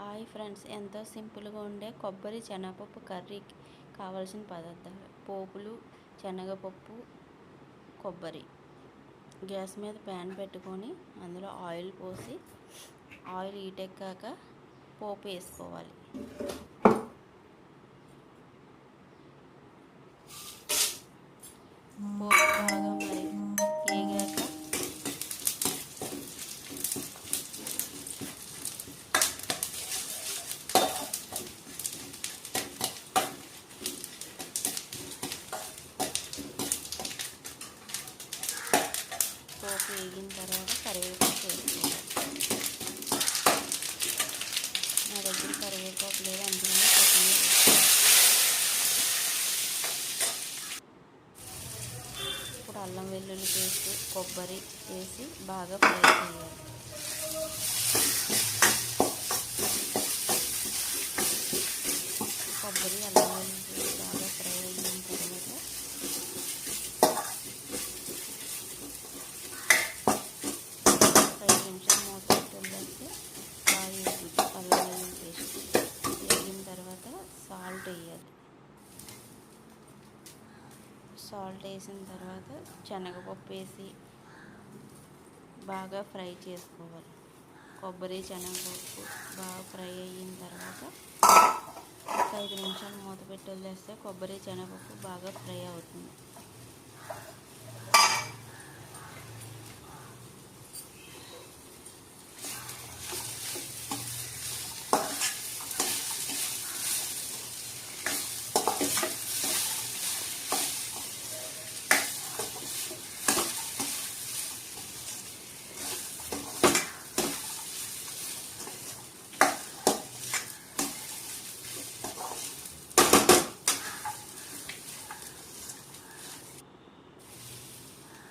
Hi friends, ఎంతో సింపుల్గా ఉండే కొబ్బరి శనగపప్పు కర్రీకి కావాల్సిన పదార్థాలు: పోపులు, శనగపప్పు, కొబ్బరి. గ్యాస్ మీద ప్యాన్ పెట్టుకొని అందులో ఆయిల్ పోసి ఆయిల్ హీట్ ఎక్కాక పోపు వేసుకోవాలి. పోపు బాగా వేగాక పోపు వేగిన తర్వాత కరివేపాకు వేసుకోవాలి. నా దగ్గర కరివేపాకు లేదు, అందుకని కొత్తిమీర వేసుకోవాలి. ఇప్పుడు అల్లం వెల్లుల్లి పేస్ట్, కొబ్బరి వేసి బాగా ఫ్రై చేయాలి. కొబ్బరి, అల్లం వెల్లుల్లి పేస్ట్ బాగా ఫ్రై అయిన తర్వాత 5 నిమిషాలు మూత పెట్టి వదిలేస్తే బాగా వేగుద్ది. అల్లం వెల్లుల్లి పేస్ట్ వేగిన తర్వాత సాల్ట్ వేయాలి. సాల్ట్ వేసిన తర్వాత శనగపప్పు వేసి బాగా ఫ్రై చేసుకోవాలి. కొబ్బరి, శనగపప్పు బాగా ఫ్రై అయిన తర్వాత 5 నిమిషాలు మూత పెట్టి వదిలేస్తే కొబ్బరి, శనగపప్పు బాగా ఫ్రై అవుతుంది.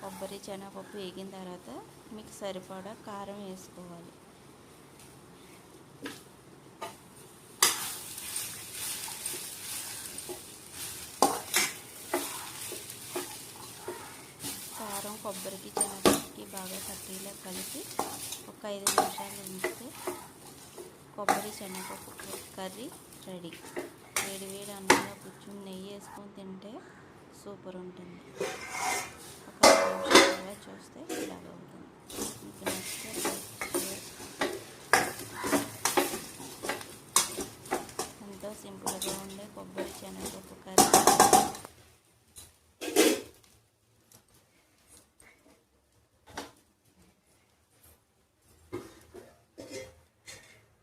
కొబ్బరి, శనగపప్పు వేగిన తర్వాత మీకు సరిపడా కారం వేసుకోవాలి. కారం కొబ్బరికి, శనగపప్పుకి బాగా పట్టేలా కలిపి ఒక 5 నిమిషాలు ఉంచితే కొబ్బరి శనగపప్పు కర్రీ రెడీ. వేడి వేడి అన్నంలో కొంచెం నెయ్యి వేసుకొని తింటే సూపర్ ఉంటుంది. ఒక 5 నిమిషాలు చూస్తే ఇలాగ అవుతుంది. మీకు నచ్చితే